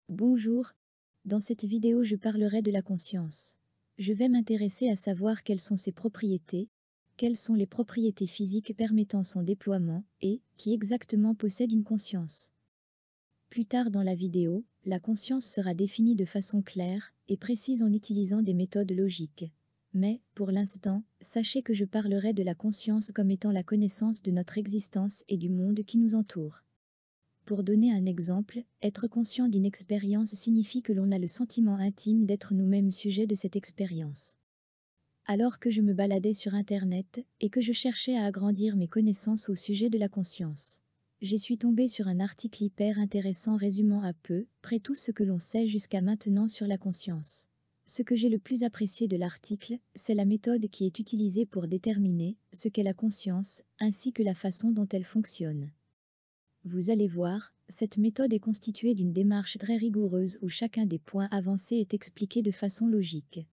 Bonjour, dans cette vidéo je parlerai de la conscience. Je vais m'intéresser à savoir quelles sont ses propriétés, quelles sont les propriétés physiques permettant son déploiement et qui exactement possède une conscience. Plus tard dans la vidéo, la conscience sera définie de façon claire et précise en utilisant des méthodes logiques. Mais, pour l'instant, sachez que je parlerai de la conscience comme étant la connaissance de notre existence et du monde qui nous entoure. Pour donner un exemple, être conscient d'une expérience signifie que l'on a le sentiment intime d'être nous-mêmes sujets de cette expérience. Alors que je me baladais sur Internet et que je cherchais à agrandir mes connaissances au sujet de la conscience, j'y suis tombée sur un article hyper intéressant résumant à peu près tout ce que l'on sait jusqu'à maintenant sur la conscience. Ce que j'ai le plus apprécié de l'article, c'est la méthode qui est utilisée pour déterminer ce qu'est la conscience, ainsi que la façon dont elle fonctionne. Vous allez voir, cette méthode est constituée d'une démarche très rigoureuse où chacun des points avancés est expliqué de façon logique.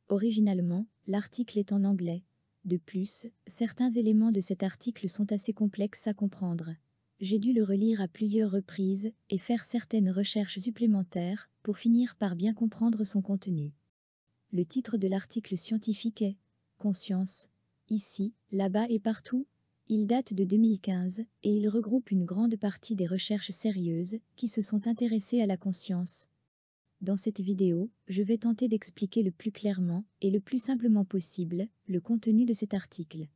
Originalement, l'article est en anglais. De plus, certains éléments de cet article sont assez complexes à comprendre. J'ai dû le relire à plusieurs reprises et faire certaines recherches supplémentaires pour finir par bien comprendre son contenu. Le titre de l'article scientifique est « Conscience. Ici, là-bas et partout ». Il date de 2015 et il regroupe une grande partie des recherches sérieuses qui se sont intéressées à la conscience. Dans cette vidéo, je vais tenter d'expliquer le plus clairement et le plus simplement possible le contenu de cet article.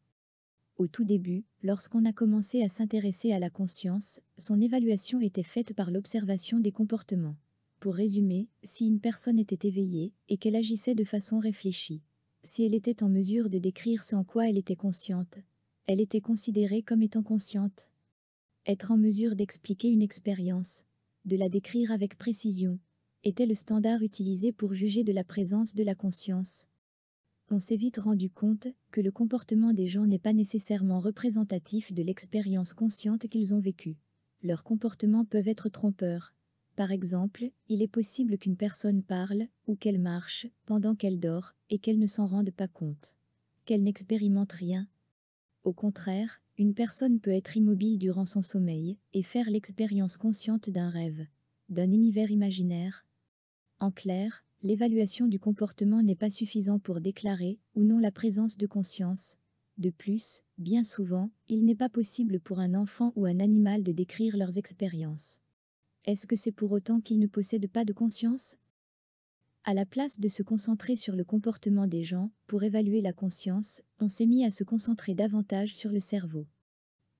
Au tout début, lorsqu'on a commencé à s'intéresser à la conscience, son évaluation était faite par l'observation des comportements. Pour résumer, si une personne était éveillée et qu'elle agissait de façon réfléchie, si elle était en mesure de décrire ce en quoi elle était consciente, elle était considérée comme étant consciente. Être en mesure d'expliquer une expérience, de la décrire avec précision, était le standard utilisé pour juger de la présence de la conscience. On s'est vite rendu compte que le comportement des gens n'est pas nécessairement représentatif de l'expérience consciente qu'ils ont vécue. Leurs comportements peuvent être trompeurs. Par exemple, il est possible qu'une personne parle ou qu'elle marche pendant qu'elle dort et qu'elle ne s'en rende pas compte, qu'elle n'expérimente rien. Au contraire, une personne peut être immobile durant son sommeil et faire l'expérience consciente d'un rêve, d'un univers imaginaire. En clair, l'évaluation du comportement n'est pas suffisant pour déclarer ou non la présence de conscience. De plus, bien souvent, il n'est pas possible pour un enfant ou un animal de décrire leurs expériences. Est-ce que c'est pour autant qu'ils ne possèdent pas de conscience ? À la place de se concentrer sur le comportement des gens, pour évaluer la conscience, on s'est mis à se concentrer davantage sur le cerveau.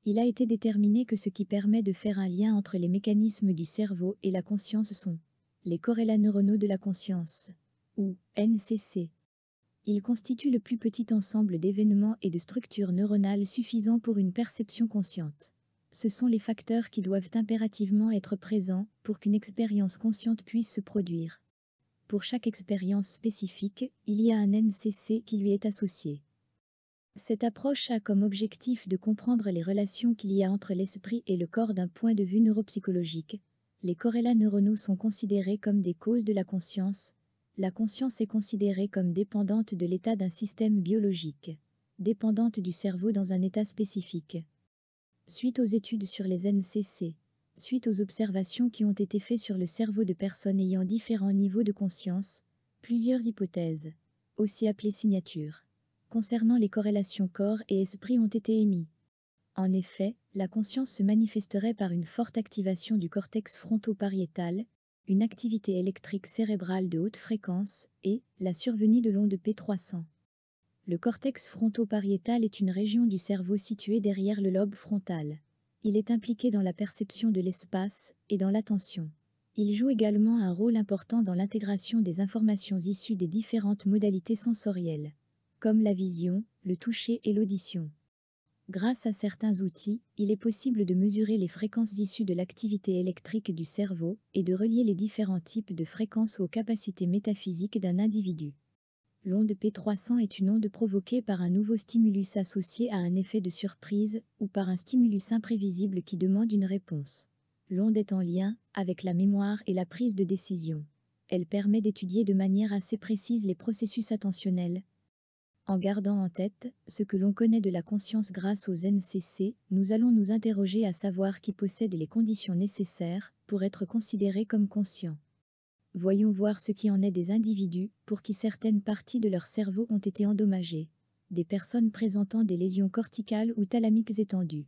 Il a été déterminé que ce qui permet de faire un lien entre les mécanismes du cerveau et la conscience sont les corrélats neuronaux de la conscience, ou NCC. Ils constituent le plus petit ensemble d'événements et de structures neuronales suffisants pour une perception consciente. Ce sont les facteurs qui doivent impérativement être présents pour qu'une expérience consciente puisse se produire. Pour chaque expérience spécifique, il y a un NCC qui lui est associé. Cette approche a comme objectif de comprendre les relations qu'il y a entre l'esprit et le corps d'un point de vue neuropsychologique. Les corrélats neuronaux sont considérés comme des causes de la conscience. La conscience est considérée comme dépendante de l'état d'un système biologique, dépendante du cerveau dans un état spécifique. Suite aux études sur les NCC, suite aux observations qui ont été faites sur le cerveau de personnes ayant différents niveaux de conscience, plusieurs hypothèses, aussi appelées signatures, concernant les corrélations corps et esprit ont été émises. En effet, la conscience se manifesterait par une forte activation du cortex fronto-pariétal, une activité électrique cérébrale de haute fréquence et la survenue de l'onde P300. Le cortex fronto-pariétal est une région du cerveau située derrière le lobe frontal. Il est impliqué dans la perception de l'espace et dans l'attention. Il joue également un rôle important dans l'intégration des informations issues des différentes modalités sensorielles, comme la vision, le toucher et l'audition. Grâce à certains outils, il est possible de mesurer les fréquences issues de l'activité électrique du cerveau et de relier les différents types de fréquences aux capacités métaphysiques d'un individu. L'onde P300 est une onde provoquée par un nouveau stimulus associé à un effet de surprise ou par un stimulus imprévisible qui demande une réponse. L'onde est en lien avec la mémoire et la prise de décision. Elle permet d'étudier de manière assez précise les processus attentionnels. En gardant en tête ce que l'on connaît de la conscience grâce aux NCC, nous allons nous interroger à savoir qui possède les conditions nécessaires pour être considéré comme conscient. Voyons voir ce qui en est des individus pour qui certaines parties de leur cerveau ont été endommagées. Des personnes présentant des lésions corticales ou thalamiques étendues.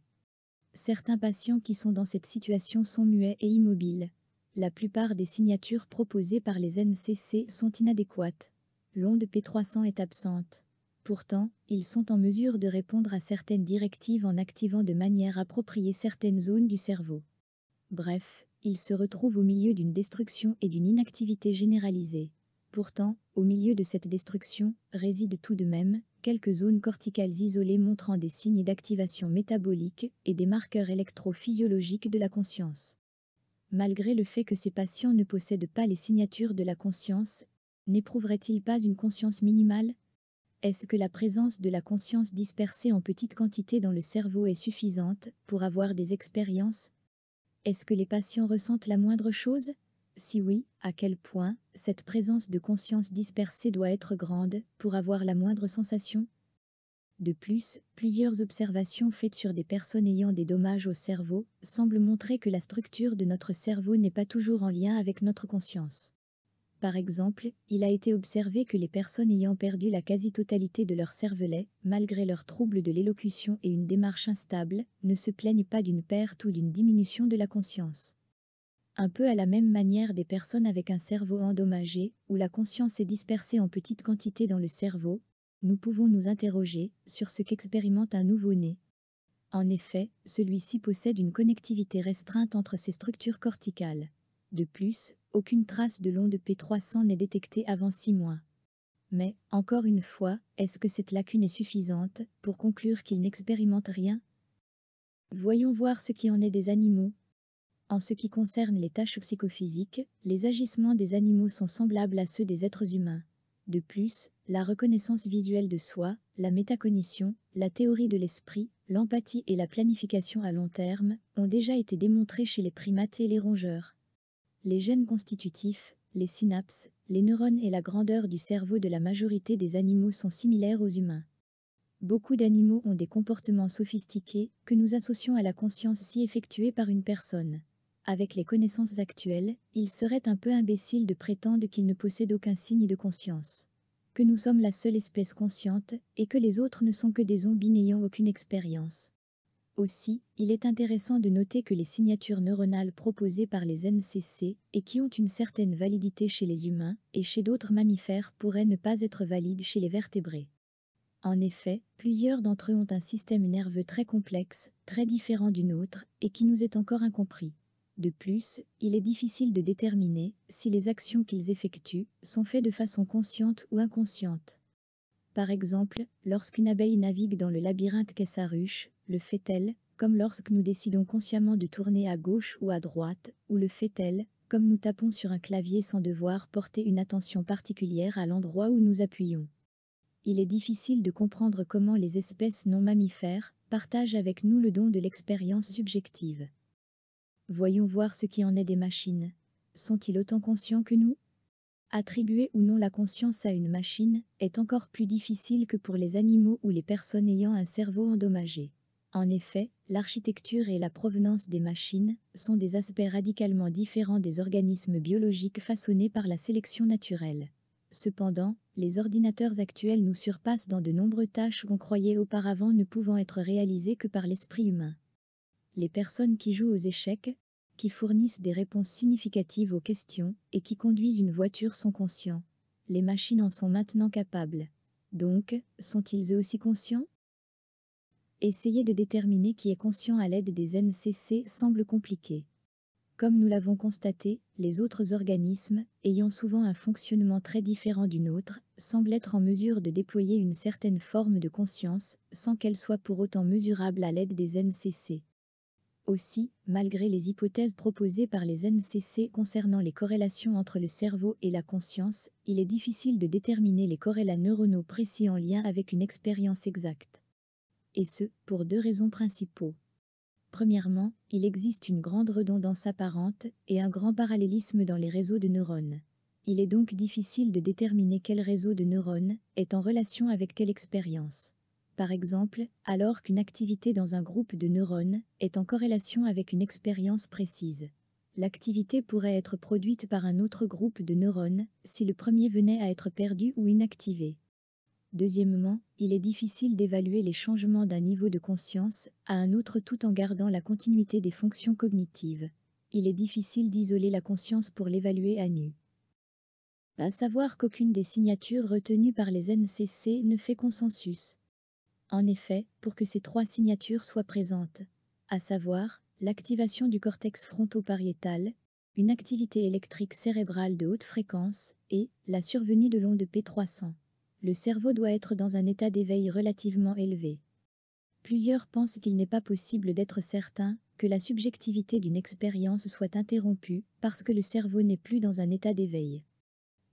Certains patients qui sont dans cette situation sont muets et immobiles. La plupart des signatures proposées par les NCC sont inadéquates. L'onde P300 est absente. Pourtant, ils sont en mesure de répondre à certaines directives en activant de manière appropriée certaines zones du cerveau. Bref, ils se retrouvent au milieu d'une destruction et d'une inactivité généralisée. Pourtant, au milieu de cette destruction, résident tout de même quelques zones corticales isolées montrant des signes d'activation métabolique et des marqueurs électrophysiologiques de la conscience. Malgré le fait que ces patients ne possèdent pas les signatures de la conscience, n'éprouveraient-ils pas une conscience minimale? Est-ce que la présence de la conscience dispersée en petite quantité dans le cerveau est suffisante pour avoir des expériences? Est-ce que les patients ressentent la moindre chose? Si oui, à quel point cette présence de conscience dispersée doit être grande pour avoir la moindre sensation? De plus, plusieurs observations faites sur des personnes ayant des dommages au cerveau semblent montrer que la structure de notre cerveau n'est pas toujours en lien avec notre conscience. Par exemple, il a été observé que les personnes ayant perdu la quasi-totalité de leur cervelet, malgré leurs troubles de l'élocution et une démarche instable, ne se plaignent pas d'une perte ou d'une diminution de la conscience. Un peu à la même manière des personnes avec un cerveau endommagé, où la conscience est dispersée en petites quantités dans le cerveau, nous pouvons nous interroger sur ce qu'expérimente un nouveau-né. En effet, celui-ci possède une connectivité restreinte entre ses structures corticales. De plus, aucune trace de l'onde P300 n'est détectée avant 6 mois. Mais, encore une fois, est-ce que cette lacune est suffisante pour conclure qu'il n'expérimente rien? Voyons voir ce qui en est des animaux. En ce qui concerne les tâches psychophysiques, les agissements des animaux sont semblables à ceux des êtres humains. De plus, la reconnaissance visuelle de soi, la métacognition, la théorie de l'esprit, l'empathie et la planification à long terme ont déjà été démontrés chez les primates et les rongeurs. Les gènes constitutifs, les synapses, les neurones et la grandeur du cerveau de la majorité des animaux sont similaires aux humains. Beaucoup d'animaux ont des comportements sophistiqués que nous associons à la conscience si effectuée par une personne. Avec les connaissances actuelles, il serait un peu imbécile de prétendre qu'ils ne possèdent aucun signe de conscience. Que nous sommes la seule espèce consciente et que les autres ne sont que des zombies n'ayant aucune expérience. Aussi, il est intéressant de noter que les signatures neuronales proposées par les NCC et qui ont une certaine validité chez les humains et chez d'autres mammifères pourraient ne pas être valides chez les vertébrés. En effet, plusieurs d'entre eux ont un système nerveux très complexe, très différent du nôtre, et qui nous est encore incompris. De plus, il est difficile de déterminer si les actions qu'ils effectuent sont faites de façon consciente ou inconsciente. Par exemple, lorsqu'une abeille navigue dans le labyrinthe qu'est sa ruche, le fait-elle, comme lorsque nous décidons consciemment de tourner à gauche ou à droite, ou le fait-elle, comme nous tapons sur un clavier sans devoir porter une attention particulière à l'endroit où nous appuyons. Il est difficile de comprendre comment les espèces non mammifères partagent avec nous le don de l'expérience subjective. Voyons voir ce qui en est des machines. Sont-ils autant conscients que nous? Attribuer ou non la conscience à une machine est encore plus difficile que pour les animaux ou les personnes ayant un cerveau endommagé. En effet, l'architecture et la provenance des machines sont des aspects radicalement différents des organismes biologiques façonnés par la sélection naturelle. Cependant, les ordinateurs actuels nous surpassent dans de nombreuses tâches qu'on croyait auparavant ne pouvant être réalisées que par l'esprit humain. Les personnes qui jouent aux échecs, qui fournissent des réponses significatives aux questions et qui conduisent une voiture sont conscients. Les machines en sont maintenant capables. Donc, sont-ils eux aussi conscients? Essayer de déterminer qui est conscient à l'aide des NCC semble compliqué. Comme nous l'avons constaté, les autres organismes, ayant souvent un fonctionnement très différent du nôtre, semblent être en mesure de déployer une certaine forme de conscience sans qu'elle soit pour autant mesurable à l'aide des NCC. Aussi, malgré les hypothèses proposées par les NCC concernant les corrélations entre le cerveau et la conscience, il est difficile de déterminer les corrélats neuronaux précis en lien avec une expérience exacte. Et ce, pour 2 raisons principaux. Premièrement, il existe une grande redondance apparente et un grand parallélisme dans les réseaux de neurones. Il est donc difficile de déterminer quel réseau de neurones est en relation avec quelle expérience. Par exemple, alors qu'une activité dans un groupe de neurones est en corrélation avec une expérience précise. L'activité pourrait être produite par un autre groupe de neurones si le premier venait à être perdu ou inactivé. Deuxièmement, il est difficile d'évaluer les changements d'un niveau de conscience à un autre tout en gardant la continuité des fonctions cognitives. Il est difficile d'isoler la conscience pour l'évaluer à nu. À savoir qu'aucune des signatures retenues par les NCC ne fait consensus. En effet, pour que ces trois signatures soient présentes, à savoir l'activation du cortex fronto-pariétal, une activité électrique cérébrale de haute fréquence et la survenue de l'onde P300, le cerveau doit être dans un état d'éveil relativement élevé. Plusieurs pensent qu'il n'est pas possible d'être certain que la subjectivité d'une expérience soit interrompue parce que le cerveau n'est plus dans un état d'éveil.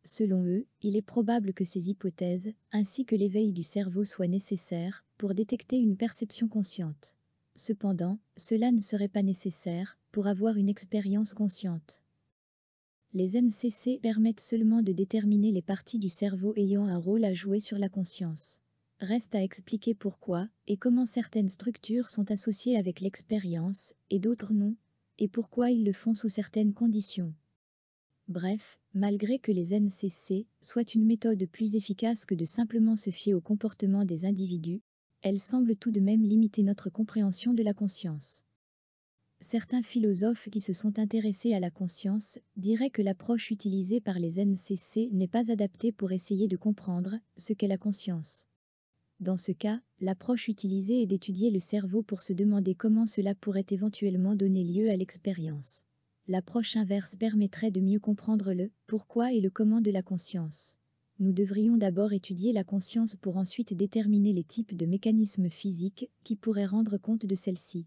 Selon eux, il est probable que ces hypothèses, ainsi que l'éveil du cerveau, soient nécessaires pour détecter une perception consciente. Cependant, cela ne serait pas nécessaire pour avoir une expérience consciente. Les NCC permettent seulement de déterminer les parties du cerveau ayant un rôle à jouer sur la conscience. Reste à expliquer pourquoi et comment certaines structures sont associées avec l'expérience et d'autres non, et pourquoi ils le font sous certaines conditions. Bref, malgré que les NCC soient une méthode plus efficace que de simplement se fier au comportement des individus, elles semblent tout de même limiter notre compréhension de la conscience. Certains philosophes qui se sont intéressés à la conscience diraient que l'approche utilisée par les NCC n'est pas adaptée pour essayer de comprendre ce qu'est la conscience. Dans ce cas, l'approche utilisée est d'étudier le cerveau pour se demander comment cela pourrait éventuellement donner lieu à l'expérience. L'approche inverse permettrait de mieux comprendre le pourquoi et le comment de la conscience. Nous devrions d'abord étudier la conscience pour ensuite déterminer les types de mécanismes physiques qui pourraient rendre compte de celle-ci.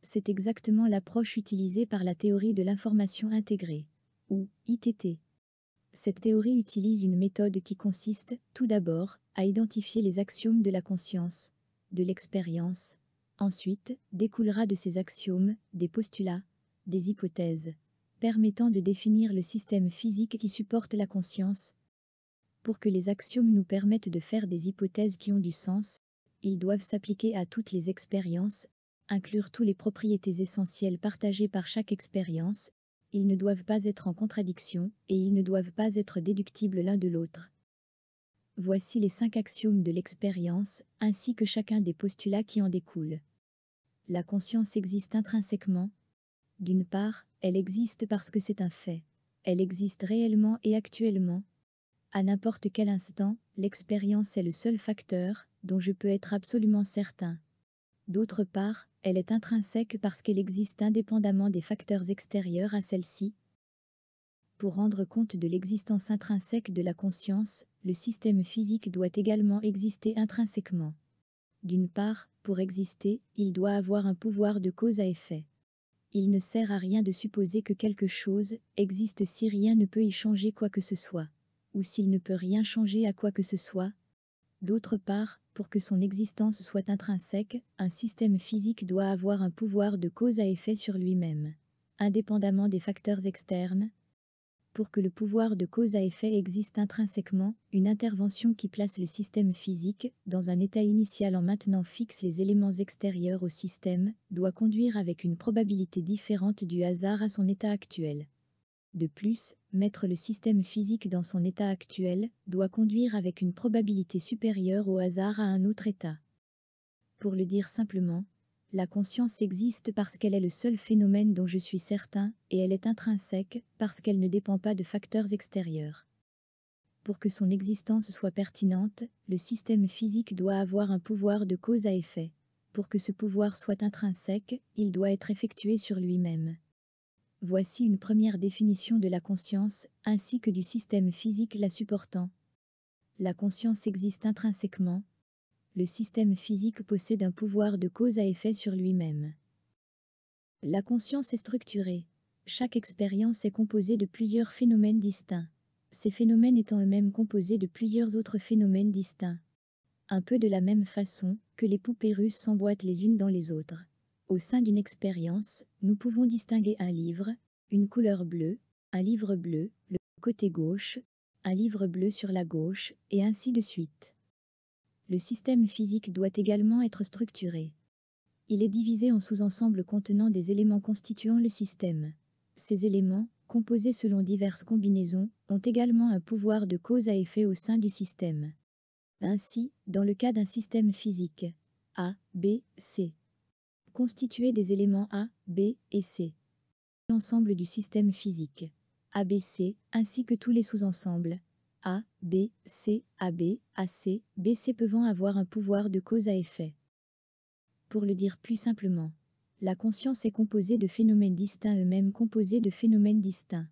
C'est exactement l'approche utilisée par la théorie de l'information intégrée, ou ITT. Cette théorie utilise une méthode qui consiste, tout d'abord, à identifier les axiomes de la conscience, de l'expérience. Ensuite, découlera de ces axiomes des postulats, des hypothèses, permettant de définir le système physique qui supporte la conscience. Pour que les axiomes nous permettent de faire des hypothèses qui ont du sens, ils doivent s'appliquer à toutes les expériences, inclure toutes les propriétés essentielles partagées par chaque expérience. Ils ne doivent pas être en contradiction et ils ne doivent pas être déductibles l'un de l'autre. Voici les 5 axiomes de l'expérience, ainsi que chacun des postulats qui en découlent. La conscience existe intrinsèquement. D'une part, elle existe parce que c'est un fait. Elle existe réellement et actuellement. À n'importe quel instant, l'expérience est le seul facteur dont je peux être absolument certain. D'autre part, elle est intrinsèque parce qu'elle existe indépendamment des facteurs extérieurs à celle-ci. Pour rendre compte de l'existence intrinsèque de la conscience, le système physique doit également exister intrinsèquement. D'une part, pour exister, il doit avoir un pouvoir de cause à effet. Il ne sert à rien de supposer que quelque chose existe si rien ne peut y changer quoi que ce soit, ou s'il ne peut rien changer à quoi que ce soit. D'autre part, pour que son existence soit intrinsèque, un système physique doit avoir un pouvoir de cause à effet sur lui-même, indépendamment des facteurs externes. Pour que le pouvoir de cause à effet existe intrinsèquement, une intervention qui place le système physique dans un état initial en maintenant fixe les éléments extérieurs au système doit conduire avec une probabilité différente du hasard à son état actuel. De plus, mettre le système physique dans son état actuel doit conduire avec une probabilité supérieure au hasard à un autre état. Pour le dire simplement, la conscience existe parce qu'elle est le seul phénomène dont je suis certain, et elle est intrinsèque parce qu'elle ne dépend pas de facteurs extérieurs. Pour que son existence soit pertinente, le système physique doit avoir un pouvoir de cause à effet. Pour que ce pouvoir soit intrinsèque, il doit être effectué sur lui-même. Voici une première définition de la conscience, ainsi que du système physique la supportant. La conscience existe intrinsèquement. Le système physique possède un pouvoir de cause à effet sur lui-même. La conscience est structurée. Chaque expérience est composée de plusieurs phénomènes distincts. Ces phénomènes étant eux-mêmes composés de plusieurs autres phénomènes distincts. Un peu de la même façon que les poupées russes s'emboîtent les unes dans les autres. Au sein d'une expérience, nous pouvons distinguer un livre, une couleur bleue, un livre bleu, le côté gauche, un livre bleu sur la gauche, et ainsi de suite. Le système physique doit également être structuré. Il est divisé en sous-ensembles contenant des éléments constituant le système. Ces éléments, composés selon diverses combinaisons, ont également un pouvoir de cause à effet au sein du système. Ainsi, dans le cas d'un système physique A, B, C, constitué des éléments A, B et C, l'ensemble du système physique ABC, ainsi que tous les sous-ensembles A, B, C, AB, AC, BC peuvent avoir un pouvoir de cause à effet. Pour le dire plus simplement, la conscience est composée de phénomènes distincts eux-mêmes composés de phénomènes distincts.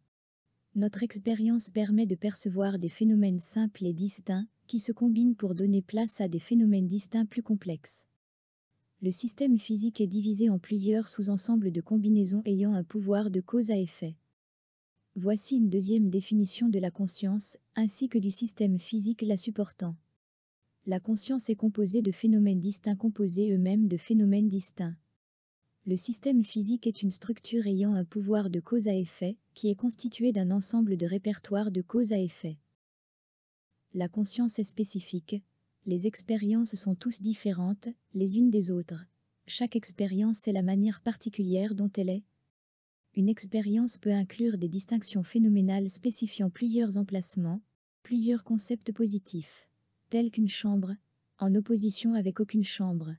Notre expérience permet de percevoir des phénomènes simples et distincts qui se combinent pour donner place à des phénomènes distincts plus complexes. Le système physique est divisé en plusieurs sous-ensembles de combinaisons ayant un pouvoir de cause à effet. Voici une deuxième définition de la conscience, ainsi que du système physique la supportant. La conscience est composée de phénomènes distincts composés eux-mêmes de phénomènes distincts. Le système physique est une structure ayant un pouvoir de cause à effet, qui est constitué d'un ensemble de répertoires de cause à effet. La conscience est spécifique. Les expériences sont tous différentes, les unes des autres. Chaque expérience est la manière particulière dont elle est. Une expérience peut inclure des distinctions phénoménales spécifiant plusieurs emplacements, plusieurs concepts positifs, tels qu'une chambre, en opposition avec aucune chambre,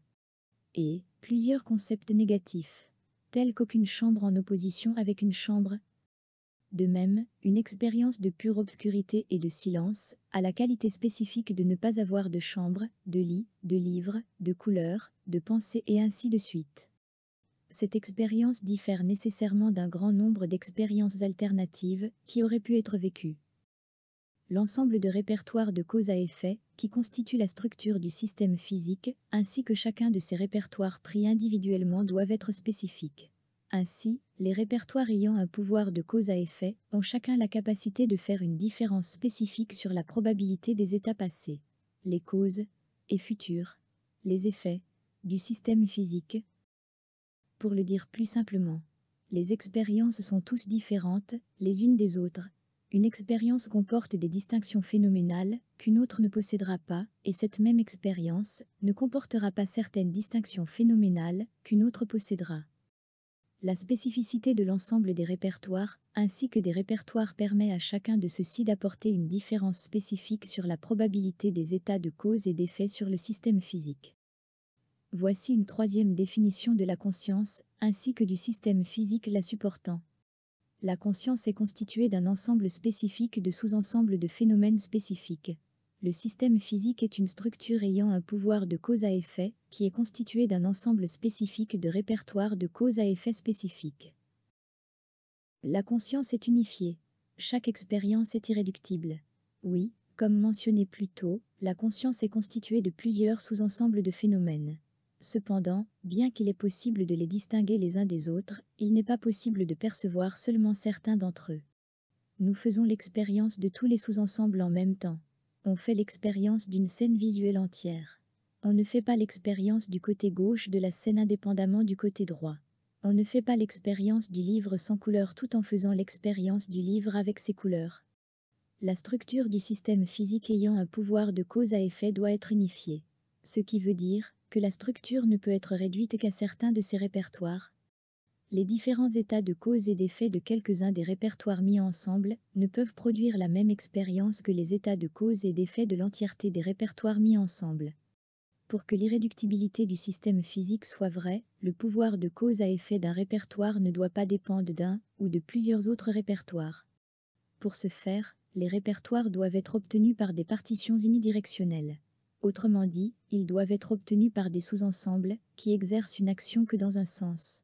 et plusieurs concepts négatifs, tels qu'aucune chambre en opposition avec une chambre. De même, une expérience de pure obscurité et de silence a la qualité spécifique de ne pas avoir de chambre, de lit, de livre, de couleur, de pensée et ainsi de suite. Cette expérience diffère nécessairement d'un grand nombre d'expériences alternatives qui auraient pu être vécues. L'ensemble de répertoires de cause à effet, qui constitue la structure du système physique, ainsi que chacun de ces répertoires pris individuellement doivent être spécifiques. Ainsi, les répertoires ayant un pouvoir de cause à effet ont chacun la capacité de faire une différence spécifique sur la probabilité des états passés, les causes et futures, les effets du système physique. Pour le dire plus simplement, les expériences sont tous différentes, les unes des autres. Une expérience comporte des distinctions phénoménales qu'une autre ne possédera pas, et cette même expérience ne comportera pas certaines distinctions phénoménales qu'une autre possédera. La spécificité de l'ensemble des répertoires, ainsi que des répertoires permet à chacun de ceux-ci d'apporter une différence spécifique sur la probabilité des états de cause et d'effet sur le système physique. Voici une troisième définition de la conscience, ainsi que du système physique la supportant. La conscience est constituée d'un ensemble spécifique de sous-ensembles de phénomènes spécifiques. Le système physique est une structure ayant un pouvoir de cause à effet, qui est constitué d'un ensemble spécifique de répertoires de cause à effet spécifiques. La conscience est unifiée. Chaque expérience est irréductible. Oui, comme mentionné plus tôt, la conscience est constituée de plusieurs sous-ensembles de phénomènes. Cependant, bien qu'il est possible de les distinguer les uns des autres, il n'est pas possible de percevoir seulement certains d'entre eux. Nous faisons l'expérience de tous les sous-ensembles en même temps. On fait l'expérience d'une scène visuelle entière. On ne fait pas l'expérience du côté gauche de la scène indépendamment du côté droit. On ne fait pas l'expérience du livre sans couleur tout en faisant l'expérience du livre avec ses couleurs. La structure du système physique ayant un pouvoir de cause à effet doit être unifiée. Ce qui veut dire que la structure ne peut être réduite qu'à certains de ses répertoires. Les différents états de cause et d'effet de quelques-uns des répertoires mis ensemble ne peuvent produire la même expérience que les états de cause et d'effet de l'entièreté des répertoires mis ensemble. Pour que l'irréductibilité du système physique soit vraie, le pouvoir de cause à effet d'un répertoire ne doit pas dépendre d'un ou de plusieurs autres répertoires. Pour ce faire, les répertoires doivent être obtenus par des partitions unidirectionnelles. Autrement dit, ils doivent être obtenus par des sous-ensembles qui exercent une action que dans un sens.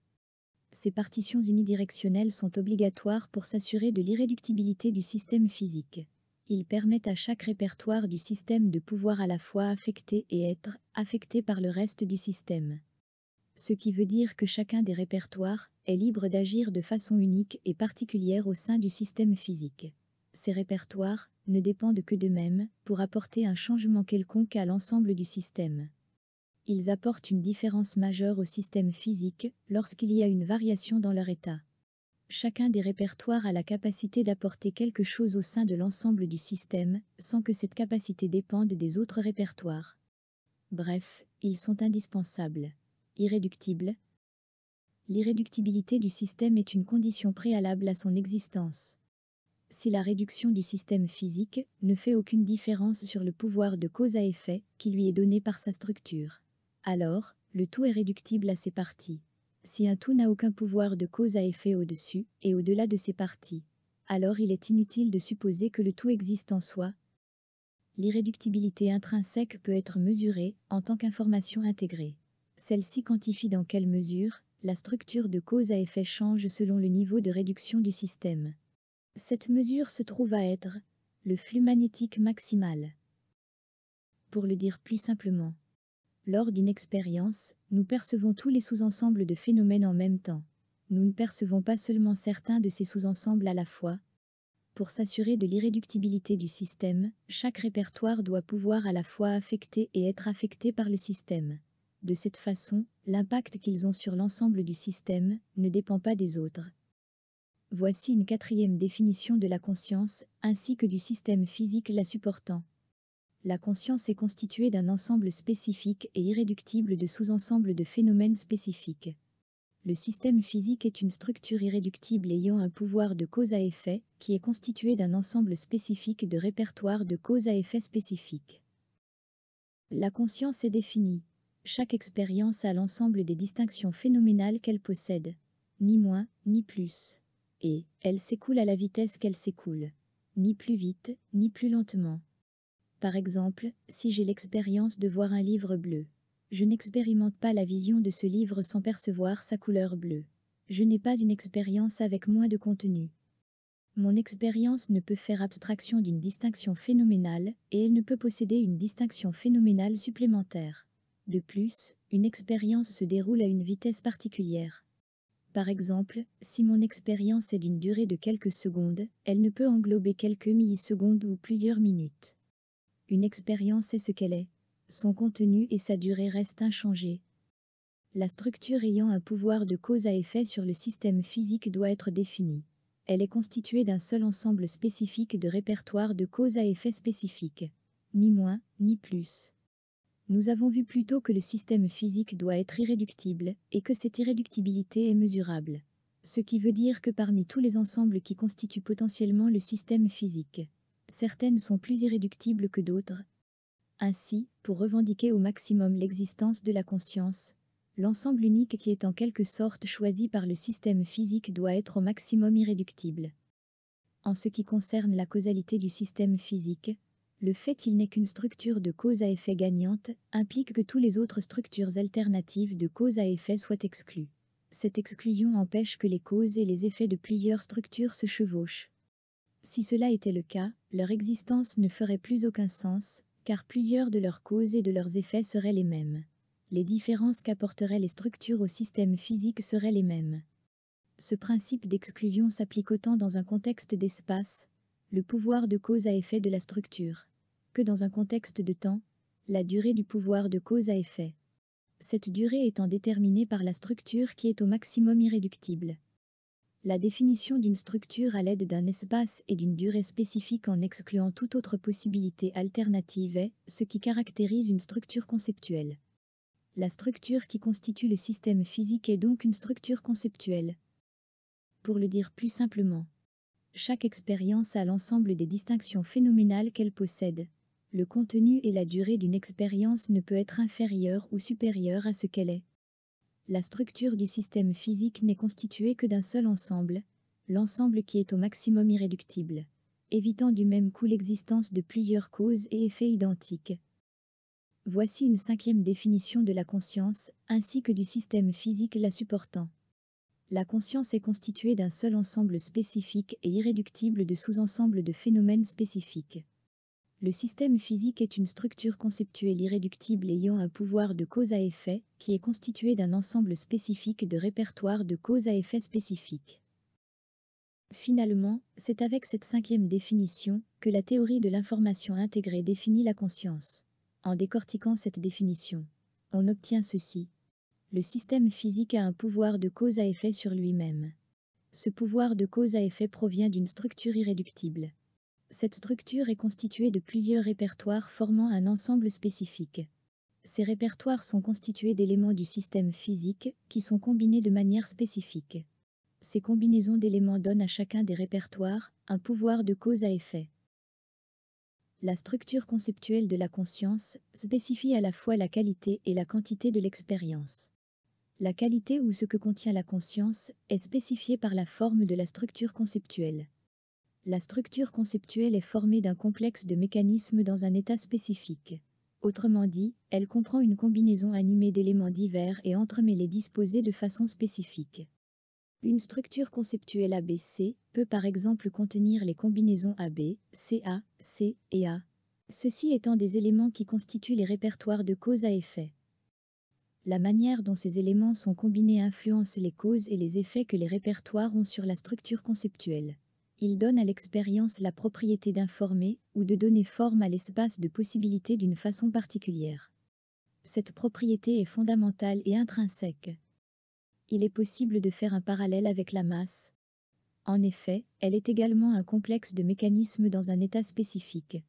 Ces partitions unidirectionnelles sont obligatoires pour s'assurer de l'irréductibilité du système physique. Ils permettent à chaque répertoire du système de pouvoir à la fois affecter et être affecté par le reste du système. Ce qui veut dire que chacun des répertoires est libre d'agir de façon unique et particulière au sein du système physique. Ces répertoires ne dépendent que d'eux-mêmes pour apporter un changement quelconque à l'ensemble du système. Ils apportent une différence majeure au système physique lorsqu'il y a une variation dans leur état. Chacun des répertoires a la capacité d'apporter quelque chose au sein de l'ensemble du système sans que cette capacité dépende des autres répertoires. Bref, ils sont indispensables, irréductibles. L'irréductibilité du système est une condition préalable à son existence. Si la réduction du système physique ne fait aucune différence sur le pouvoir de cause à effet qui lui est donné par sa structure, alors le tout est réductible à ses parties. Si un tout n'a aucun pouvoir de cause à effet au-dessus et au-delà de ses parties, alors il est inutile de supposer que le tout existe en soi. L'irréductibilité intrinsèque peut être mesurée en tant qu'information intégrée. Celle-ci quantifie dans quelle mesure la structure de cause à effet change selon le niveau de réduction du système. Cette mesure se trouve à être le flux magnétique maximal. Pour le dire plus simplement, lors d'une expérience, nous percevons tous les sous-ensembles de phénomènes en même temps. Nous ne percevons pas seulement certains de ces sous-ensembles à la fois. Pour s'assurer de l'irréductibilité du système, chaque répertoire doit pouvoir à la fois affecter et être affecté par le système. De cette façon, l'impact qu'ils ont sur l'ensemble du système ne dépend pas des autres. Voici une quatrième définition de la conscience, ainsi que du système physique la supportant. La conscience est constituée d'un ensemble spécifique et irréductible de sous-ensembles de phénomènes spécifiques. Le système physique est une structure irréductible ayant un pouvoir de cause à effet, qui est constitué d'un ensemble spécifique de répertoires de cause à effet spécifiques. La conscience est définie. Chaque expérience a l'ensemble des distinctions phénoménales qu'elle possède. Ni moins, ni plus. Et elle s'écoule à la vitesse qu'elle s'écoule. Ni plus vite, ni plus lentement. Par exemple, si j'ai l'expérience de voir un livre bleu, je n'expérimente pas la vision de ce livre sans percevoir sa couleur bleue. Je n'ai pas une expérience avec moins de contenu. Mon expérience ne peut faire abstraction d'une distinction phénoménale et elle ne peut posséder une distinction phénoménale supplémentaire. De plus, une expérience se déroule à une vitesse particulière. Par exemple, si mon expérience est d'une durée de quelques secondes, elle ne peut englober quelques millisecondes ou plusieurs minutes. Une expérience est ce qu'elle est. Son contenu et sa durée restent inchangés. La structure ayant un pouvoir de cause à effet sur le système physique doit être définie. Elle est constituée d'un seul ensemble spécifique de répertoires de cause à effet spécifiques. Ni moins, ni plus. Nous avons vu plus tôt que le système physique doit être irréductible et que cette irréductibilité est mesurable. Ce qui veut dire que parmi tous les ensembles qui constituent potentiellement le système physique, certaines sont plus irréductibles que d'autres. Ainsi, pour revendiquer au maximum l'existence de la conscience, l'ensemble unique qui est en quelque sorte choisi par le système physique doit être au maximum irréductible. En ce qui concerne la causalité du système physique, le fait qu'il n'ait qu'une structure de cause à effet gagnante implique que toutes les autres structures alternatives de cause à effet soient exclues. Cette exclusion empêche que les causes et les effets de plusieurs structures se chevauchent. Si cela était le cas, leur existence ne ferait plus aucun sens, car plusieurs de leurs causes et de leurs effets seraient les mêmes. Les différences qu'apporteraient les structures au système physique seraient les mêmes. Ce principe d'exclusion s'applique autant dans un contexte d'espace, le pouvoir de cause à effet de la structure, que dans un contexte de temps, la durée du pouvoir de cause à effet. Cette durée étant déterminée par la structure qui est au maximum irréductible. La définition d'une structure à l'aide d'un espace et d'une durée spécifique en excluant toute autre possibilité alternative est ce qui caractérise une structure conceptuelle. La structure qui constitue le système physique est donc une structure conceptuelle. Pour le dire plus simplement, chaque expérience a l'ensemble des distinctions phénoménales qu'elle possède. Le contenu et la durée d'une expérience ne peut être inférieur ou supérieur à ce qu'elle est. La structure du système physique n'est constituée que d'un seul ensemble, l'ensemble qui est au maximum irréductible, évitant du même coup l'existence de plusieurs causes et effets identiques. Voici une cinquième définition de la conscience, ainsi que du système physique la supportant. La conscience est constituée d'un seul ensemble spécifique et irréductible de sous-ensembles de phénomènes spécifiques. Le système physique est une structure conceptuelle irréductible ayant un pouvoir de cause à effet qui est constitué d'un ensemble spécifique de répertoires de cause à effet spécifiques. Finalement, c'est avec cette cinquième définition que la théorie de l'information intégrée définit la conscience. En décortiquant cette définition, on obtient ceci. Le système physique a un pouvoir de cause à effet sur lui-même. Ce pouvoir de cause à effet provient d'une structure irréductible. Cette structure est constituée de plusieurs répertoires formant un ensemble spécifique. Ces répertoires sont constitués d'éléments du système physique qui sont combinés de manière spécifique. Ces combinaisons d'éléments donnent à chacun des répertoires un pouvoir de cause à effet. La structure conceptuelle de la conscience spécifie à la fois la qualité et la quantité de l'expérience. La qualité ou ce que contient la conscience est spécifiée par la forme de la structure conceptuelle. La structure conceptuelle est formée d'un complexe de mécanismes dans un état spécifique. Autrement dit, elle comprend une combinaison animée d'éléments divers et entremêlés disposés de façon spécifique. Une structure conceptuelle ABC peut par exemple contenir les combinaisons AB, CA, C et A, ceux-ci étant des éléments qui constituent les répertoires de cause à effet. La manière dont ces éléments sont combinés influence les causes et les effets que les répertoires ont sur la structure conceptuelle. Ils donnent à l'expérience la propriété d'informer ou de donner forme à l'espace de possibilités d'une façon particulière. Cette propriété est fondamentale et intrinsèque. Il est possible de faire un parallèle avec la masse. En effet, elle est également un complexe de mécanismes dans un état spécifique.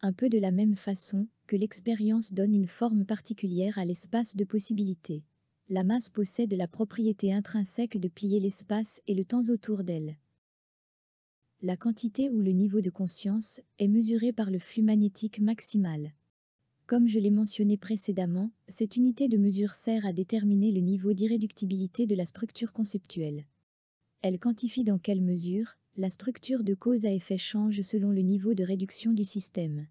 Un peu de la même façon que l'expérience donne une forme particulière à l'espace de possibilités. La masse possède la propriété intrinsèque de plier l'espace et le temps autour d'elle. La quantité ou le niveau de conscience est mesuré par le flux magnétique maximal. Comme je l'ai mentionné précédemment, cette unité de mesure sert à déterminer le niveau d'irréductibilité de la structure conceptuelle. Elle quantifie dans quelle mesure la structure de cause à effet change selon le niveau de réduction du système.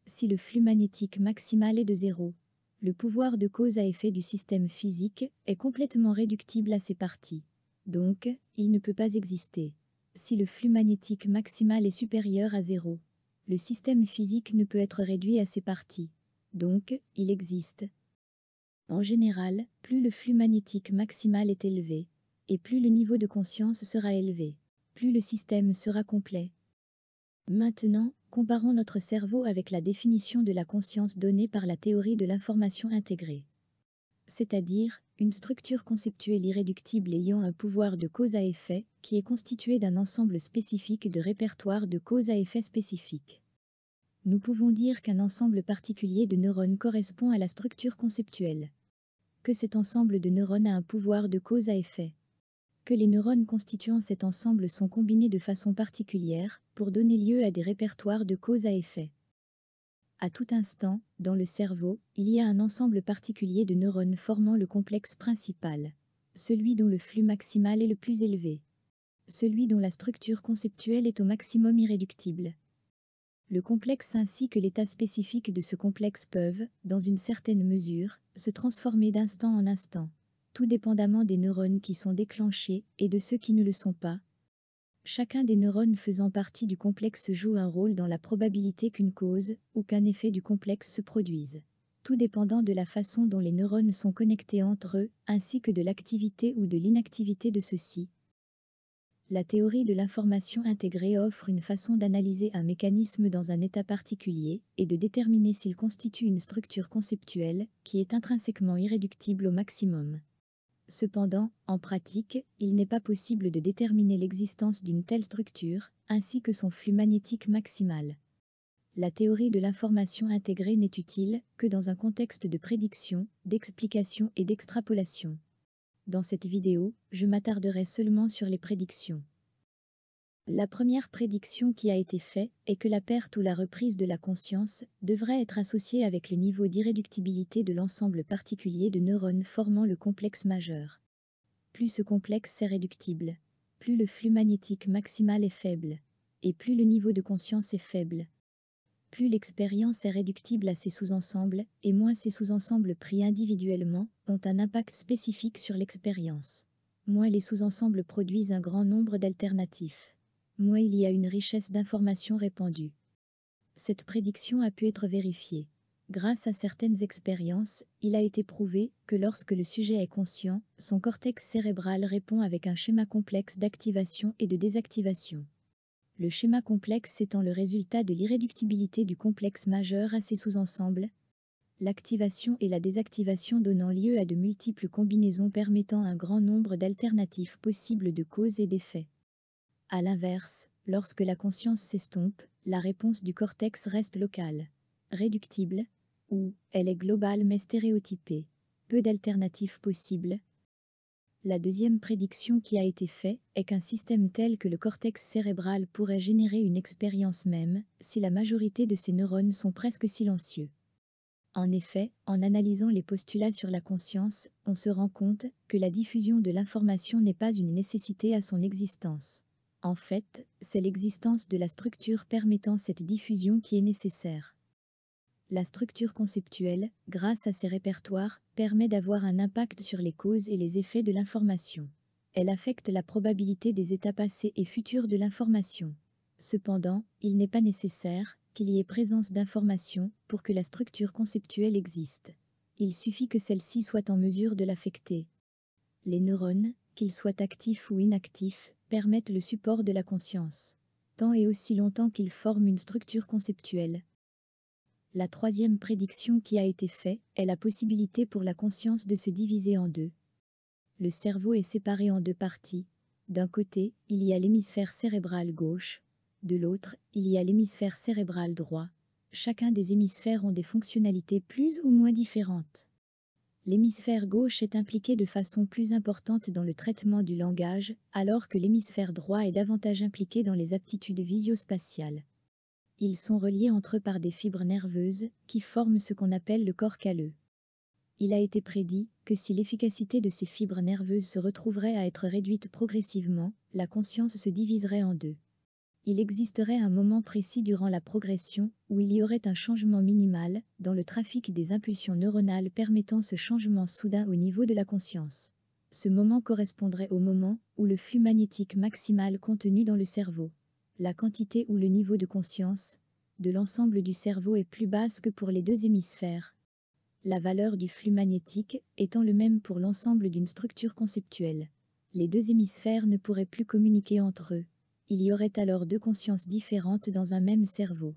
Si le flux magnétique maximal est de 0, le pouvoir de cause à effet du système physique est complètement réductible à ses parties. Donc, il ne peut pas exister. Si le flux magnétique maximal est supérieur à 0, le système physique ne peut être réduit à ses parties. Donc, il existe. En général, plus le flux magnétique maximal est élevé, et plus le niveau de conscience sera élevé, plus le système sera complet. Maintenant, comparons notre cerveau avec la définition de la conscience donnée par la théorie de l'information intégrée. C'est-à-dire, une structure conceptuelle irréductible ayant un pouvoir de cause à effet qui est constitué d'un ensemble spécifique de répertoires de cause à effet spécifiques. Nous pouvons dire qu'un ensemble particulier de neurones correspond à la structure conceptuelle. Que cet ensemble de neurones a un pouvoir de cause à effet. Que les neurones constituant cet ensemble sont combinés de façon particulière pour donner lieu à des répertoires de cause à effet. À tout instant, dans le cerveau, il y a un ensemble particulier de neurones formant le complexe principal, celui dont le flux maximal est le plus élevé, celui dont la structure conceptuelle est au maximum irréductible. Le complexe ainsi que l'état spécifique de ce complexe peuvent, dans une certaine mesure, se transformer d'instant en instant, tout dépendamment des neurones qui sont déclenchés et de ceux qui ne le sont pas. Chacun des neurones faisant partie du complexe joue un rôle dans la probabilité qu'une cause ou qu'un effet du complexe se produise, tout dépendant de la façon dont les neurones sont connectés entre eux, ainsi que de l'activité ou de l'inactivité de ceux-ci. La théorie de l'information intégrée offre une façon d'analyser un mécanisme dans un état particulier et de déterminer s'il constitue une structure conceptuelle qui est intrinsèquement irréductible au maximum. Cependant, en pratique, il n'est pas possible de déterminer l'existence d'une telle structure, ainsi que son flux magnétique maximal. La théorie de l'information intégrée n'est utile que dans un contexte de prédiction, d'explication et d'extrapolation. Dans cette vidéo, je m'attarderai seulement sur les prédictions. La première prédiction qui a été faite est que la perte ou la reprise de la conscience devrait être associée avec le niveau d'irréductibilité de l'ensemble particulier de neurones formant le complexe majeur. Plus ce complexe est réductible, plus le flux magnétique maximal est faible, et plus le niveau de conscience est faible. Plus l'expérience est réductible à ces sous-ensembles, et moins ces sous-ensembles pris individuellement ont un impact spécifique sur l'expérience. Moins les sous-ensembles produisent un grand nombre d'alternatifs. Moins il y a une richesse d'informations répandues. Cette prédiction a pu être vérifiée. Grâce à certaines expériences, il a été prouvé que lorsque le sujet est conscient, son cortex cérébral répond avec un schéma complexe d'activation et de désactivation. Le schéma complexe étant le résultat de l'irréductibilité du complexe majeur à ses sous-ensembles, l'activation et la désactivation donnant lieu à de multiples combinaisons permettant un grand nombre d'alternatives possibles de cause et d'effet. À l'inverse, lorsque la conscience s'estompe, la réponse du cortex reste locale, réductible, Ou, elle est globale mais stéréotypée. Peu d'alternatives possibles. La deuxième prédiction qui a été faite est qu'un système tel que le cortex cérébral pourrait générer une expérience même, si la majorité de ces neurones sont presque silencieux. En effet, en analysant les postulats sur la conscience, on se rend compte que la diffusion de l'information n'est pas une nécessité à son existence. En fait, c'est l'existence de la structure permettant cette diffusion qui est nécessaire. La structure conceptuelle, grâce à ses répertoires, permet d'avoir un impact sur les causes et les effets de l'information. Elle affecte la probabilité des états passés et futurs de l'information. Cependant, il n'est pas nécessaire qu'il y ait présence d'information pour que la structure conceptuelle existe. Il suffit que celle-ci soit en mesure de l'affecter. Les neurones, qu'ils soient actifs ou inactifs, permettent le support de la conscience, tant et aussi longtemps qu'ils forment une structure conceptuelle. La troisième prédiction qui a été faite est la possibilité pour la conscience de se diviser en deux. Le cerveau est séparé en deux parties. D'un côté, il y a l'hémisphère cérébral gauche. De l'autre, il y a l'hémisphère cérébral droit. Chacun des hémisphères ont des fonctionnalités plus ou moins différentes. L'hémisphère gauche est impliqué de façon plus importante dans le traitement du langage, alors que l'hémisphère droit est davantage impliqué dans les aptitudes visio-spatiales. Ils sont reliés entre eux par des fibres nerveuses qui forment ce qu'on appelle le corps calleux. Il a été prédit que si l'efficacité de ces fibres nerveuses se retrouverait à être réduite progressivement, la conscience se diviserait en deux. Il existerait un moment précis durant la progression où il y aurait un changement minimal dans le trafic des impulsions neuronales permettant ce changement soudain au niveau de la conscience. Ce moment correspondrait au moment où le flux magnétique maximal contenu dans le cerveau, la quantité ou le niveau de conscience de l'ensemble du cerveau est plus basse que pour les deux hémisphères. La valeur du flux magnétique étant le même pour l'ensemble d'une structure conceptuelle. Les deux hémisphères ne pourraient plus communiquer entre eux. Il y aurait alors deux consciences différentes dans un même cerveau.